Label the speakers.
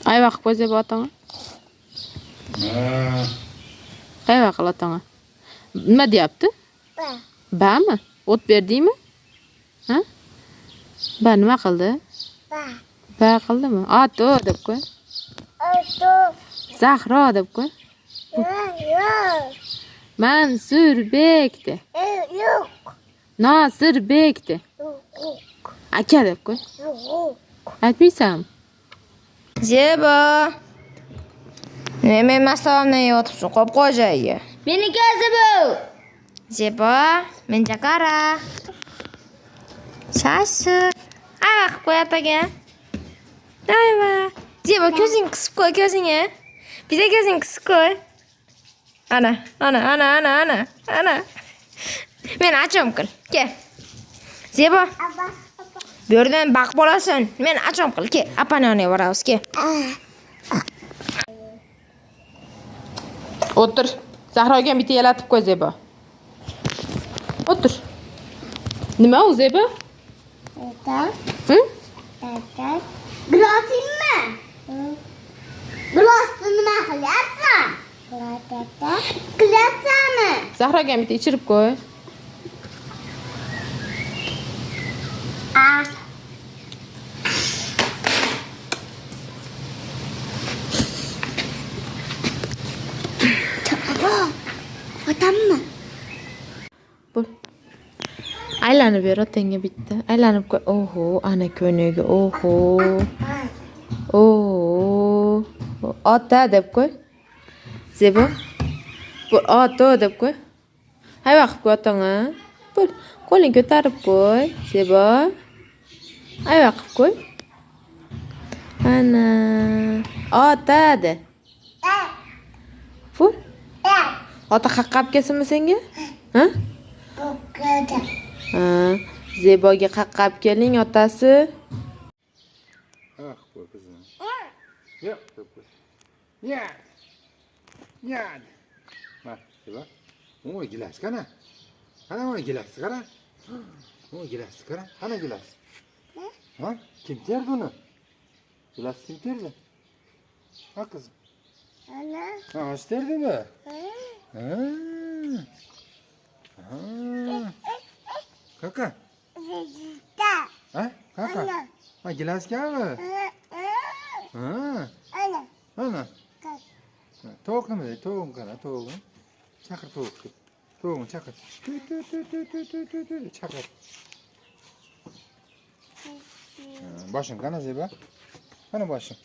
Speaker 1: Qayva qilib qo'ysa otangga. Qayva qil otangga. Nima deyapti? Bami? O't berdingmi? Ha? Ba nima qildi? Ba qildimi? Ato deb qo'y. Zahro deb qo'y. Mansurbek de.
Speaker 2: Yo'q.
Speaker 1: Nosirbek de.
Speaker 2: Yo'q.
Speaker 1: Aka deb qo'y. Aytmaysanmi?
Speaker 3: Zeba. Men masalamdan yotibsan, qo'yib qo'y joyiga.
Speaker 2: Meniki o'zi bu.
Speaker 3: Zeba, menga qara. Shashir. Ayva qilib qo'y ataga. Ayva. Zeba, ko'zing qisib qo'y, ko'zingni. Biza ko'zing qisib qo'y. Ana. Men acham qil. Kel. Zeba. Bu yerdan baq bo'lasan. Men acham qil. Kel, apani yoniga boramiz, kel.
Speaker 1: O'tir. Zahroga bitta yalatib qo'y Zebo. O'tir. Nima u Zebo?
Speaker 2: Glasingmi? Glasni nima qilyapsan? Qilyapsanmi?
Speaker 1: Zahroga bitta ichirib qo'y.
Speaker 2: Otammi?
Speaker 1: Bo'l. Aylanib ber otangga bitta. Aylanib qo'y. Oho, ana ko'niga. Oho. Ota deb qo'y. Zebo. Bo'l, oto deb qo'y. Hay vaqt qo'y otangga. Bo'l, qo'ling ko'tarib qo'y. Zebo. Hay vaqt qo'y. Ana. Ota de. Bo'l. Ota qaqqab kelsinmi senga? Ha? Ha, Zeboga qaqqab keling otasi.
Speaker 4: Ha, qo'y qizim. Yo'q, qo'y. Ya. Mana, Zebo. Oy, gilas qana. Qana oy gilas, qara. Oy, gilas, qara. Qana gilas. Ha? Kim terdi uni? Gilas kim terdi? Ha, qizim.
Speaker 2: Ana.
Speaker 4: Ha, osterdimi? Kaka. Ha? Kaka. Ha, gilaskami? Ana. Tovuq nima deydi? Tovuqni qara, tovuqni. Chaqir tovuqni. Tovuqni chaqir. Chaqir. Boshing qana Zeba? Qana boshing.